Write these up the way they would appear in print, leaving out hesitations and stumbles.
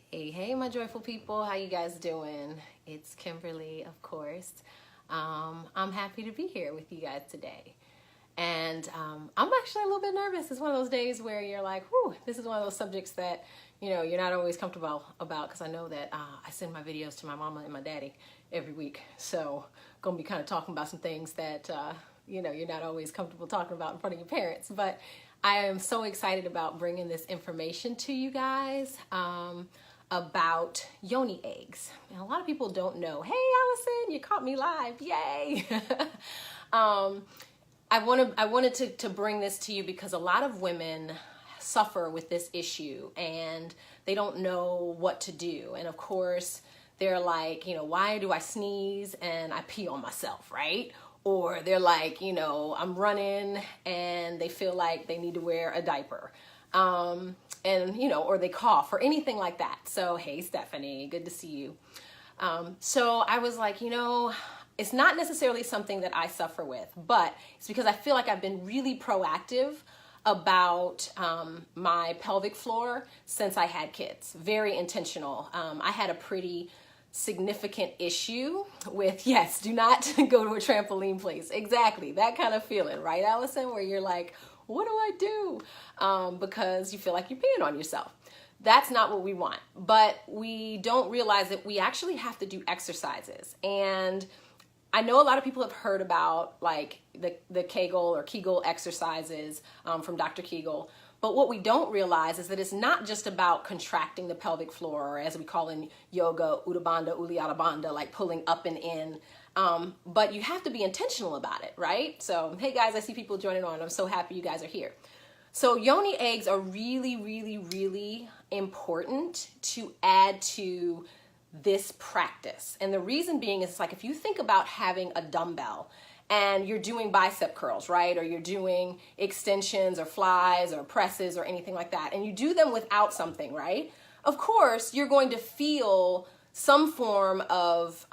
Hey, my joyful people. How you guys doing? It's Kimberly, of course. I'm happy to be here with you guys today. And I'm actually a little bit nervous. It's one of those days where you're like, whew, this is one of those subjects that, you're not always comfortable about, because I know that I send my videos to my mama and my daddy every week. So I'm going to be kind of talking about some things that, you're not always comfortable talking about in front of your parents. But I am so excited about bringing this information to you guys. About Yoni eggs. And a lot of people don't know. Hey, Allison, you caught me live. Yay. I wanted to bring this to you because a lot of women suffer with this issue and they don't know what to do. And of course, they're like, why do I sneeze and I pee on myself, right? Or they're like, I'm running and they feel like they need to wear a diaper. Or they cough or anything like that. So, hey, Stephanie, good to see you. So I was like, it's not necessarily something that I suffer with, but it's because I feel like I've been really proactive about my pelvic floor since I had kids. Very intentional. I had a pretty significant issue with, yes, do not go to a trampoline place. Exactly. That kind of feeling, right, Allison, where you're like, what do I do? Because you feel like you're peeing on yourself. That's not what we want. But we don't realize that we actually have to do exercises. And I know a lot of people have heard about like the Kegel exercises from Dr. Kegel. But what we don't realize is that it's not just about contracting the pelvic floor, or as we call in yoga, Uddha Bandha, Uddiyana Bandha, like pulling up and in. But you have to be intentional about it, right? So, hey guys, I see people joining on. I'm so happy you guys are here. So Yoni eggs are really, really, really important to add to this practice. And the reason being is like if you think about having a dumbbell and you're doing bicep curls, right? Or you're doing extensions or flies or presses or anything like that, and you do them without something, right? Of course, you're going to feel some form of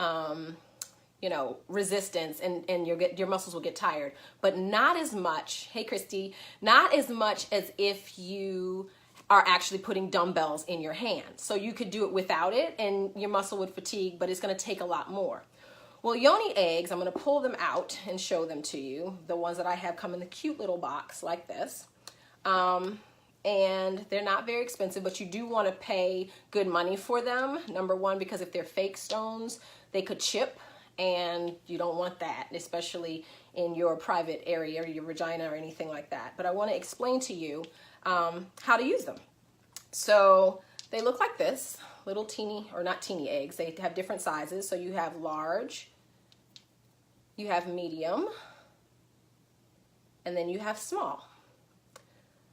resistance, and your muscles will get tired, but not as much, hey Christy, not as much as if you are actually putting dumbbells in your hands. So you could do it without it and your muscle would fatigue, but it's gonna take a lot more. Well, Yoni eggs, I'm gonna pull them out and show them to you. The ones that I have come in the cute little box like this. And they're not very expensive, but you do wanna pay good money for them. Number one, because if they're fake stones, they could chip, and you don't want that, especially in your private area or your vagina or anything like that. But I want to explain to you how to use them. So they look like this, little teeny, or not teeny eggs. They have different sizes. So you have large, you have medium, and then you have small.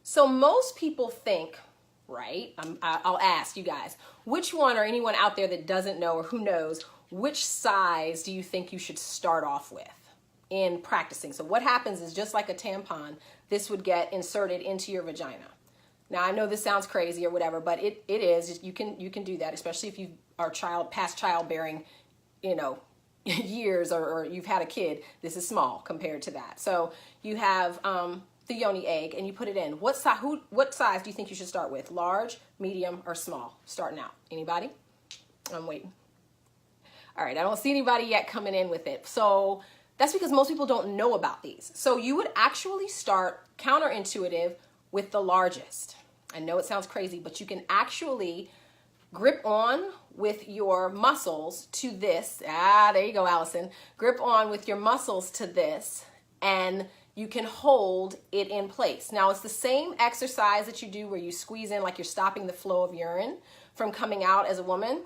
So most people think, right, I'll ask you guys, which one, or anyone out there that doesn't know or who knows, which size do you think you should start off with in practicing? So what happens is, just like a tampon, this would get inserted into your vagina. Now I know this sounds crazy or whatever, but it is. You can do that, especially if you are past childbearing, years, or you've had a kid. This is small compared to that. So you have the Yoni egg, and you put it in. What size do you think you should start with? Large, medium, or small? Starting out. Anybody? I'm waiting. All right, I don't see anybody yet coming in with it. So that's because most people don't know about these. So you would actually start counterintuitive with the largest. I know it sounds crazy, but you can actually grip on with your muscles to this. There you go, Allison. Grip on with your muscles to this, and you can hold it in place. Now, it's the same exercise that you do where you squeeze in like you're stopping the flow of urine from coming out as a woman.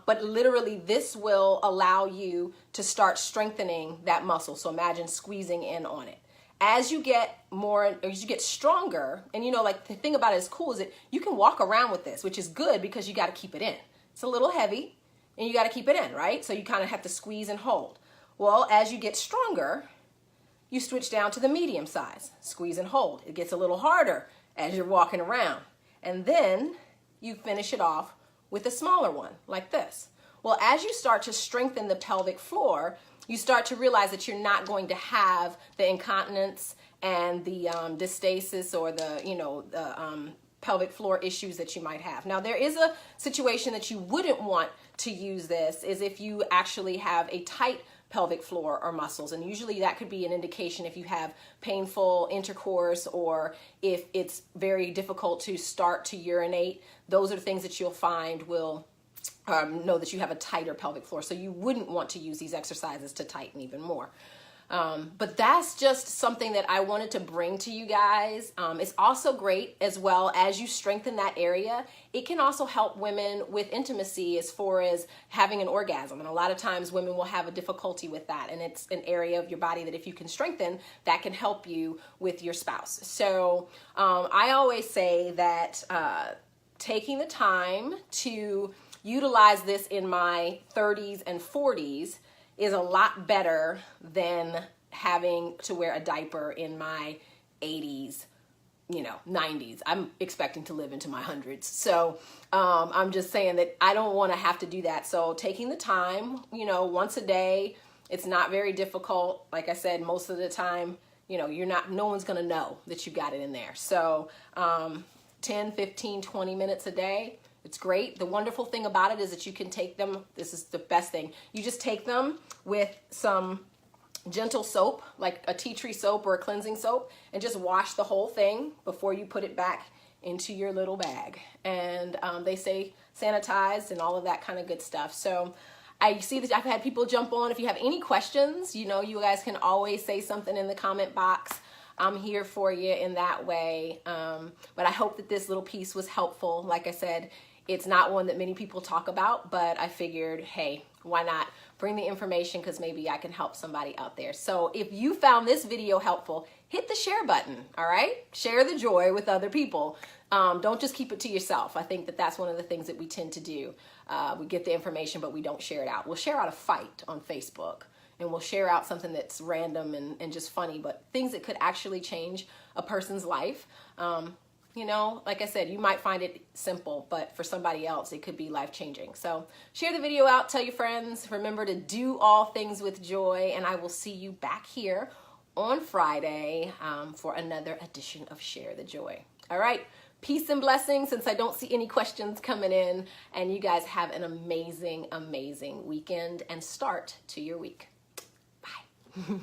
But literally this will allow you to start strengthening that muscle. So imagine squeezing in on it. As you get more, or as you get stronger, and like the thing about it is cool is that you can walk around with this, which is good because you got to keep it in. It's a little heavy and you got to keep it in, right? So you kind of have to squeeze and hold. Well, as you get stronger, you switch down to the medium size, squeeze and hold. It gets a little harder as you're walking around. And then you finish it off with a smaller one like this. Well, as you start to strengthen the pelvic floor, you start to realize that you're not going to have the incontinence and the dystasis, or the pelvic floor issues that you might have. Now, there is a situation that you wouldn't want to use this is if you actually have a tight pelvic floor or muscles, and usually that could be an indication if you have painful intercourse or if it's very difficult to start to urinate. Those are the things that you'll find will know that you have a tighter pelvic floor, so you wouldn't want to use these exercises to tighten even more. But that's just something that I wanted to bring to you guys. It's also great as well as you strengthen that area. It can also help women with intimacy as far as having an orgasm. And a lot of times women will have a difficulty with that. And it's an area of your body that if you can strengthen, that can help you with your spouse. So I always say that taking the time to utilize this in my 30s and 40s is a lot better than having to wear a diaper in my 80s, 90s. I'm expecting to live into my hundreds. So I'm just saying that I don't want to have to do that. So taking the time, once a day, it's not very difficult. Like I said, most of the time, no one's going to know that you got it in there. So 10, 15, 20 minutes a day. It's great. The wonderful thing about it is that you can take them. This is the best thing. You just take them with some gentle soap, like a tea tree soap or a cleansing soap, and just wash the whole thing before you put it back into your little bag. And they say sanitized and all of that kind of good stuff. So I see that I've had people jump on. If you have any questions, you guys can always say something in the comment box. I'm here for you in that way. But I hope that this little piece was helpful. Like I said, it's not one that many people talk about, but I figured, hey, why not bring the information, because maybe I can help somebody out there. So if you found this video helpful, hit the share button, all right? Share the joy with other people. Don't just keep it to yourself. I think that that's one of the things that we tend to do. We get the information, but we don't share it out. We'll share out a fight on Facebook, and we'll share out something that's random and just funny, but things that could actually change a person's life. Like I said, you might find it simple, but for somebody else, it could be life-changing. So share the video out, tell your friends. Remember to do all things with joy, and I will see you back here on Friday for another edition of Share the Joy. All right, peace and blessings, since I don't see any questions coming in, and you guys have an amazing, amazing weekend and start to your week. Bye.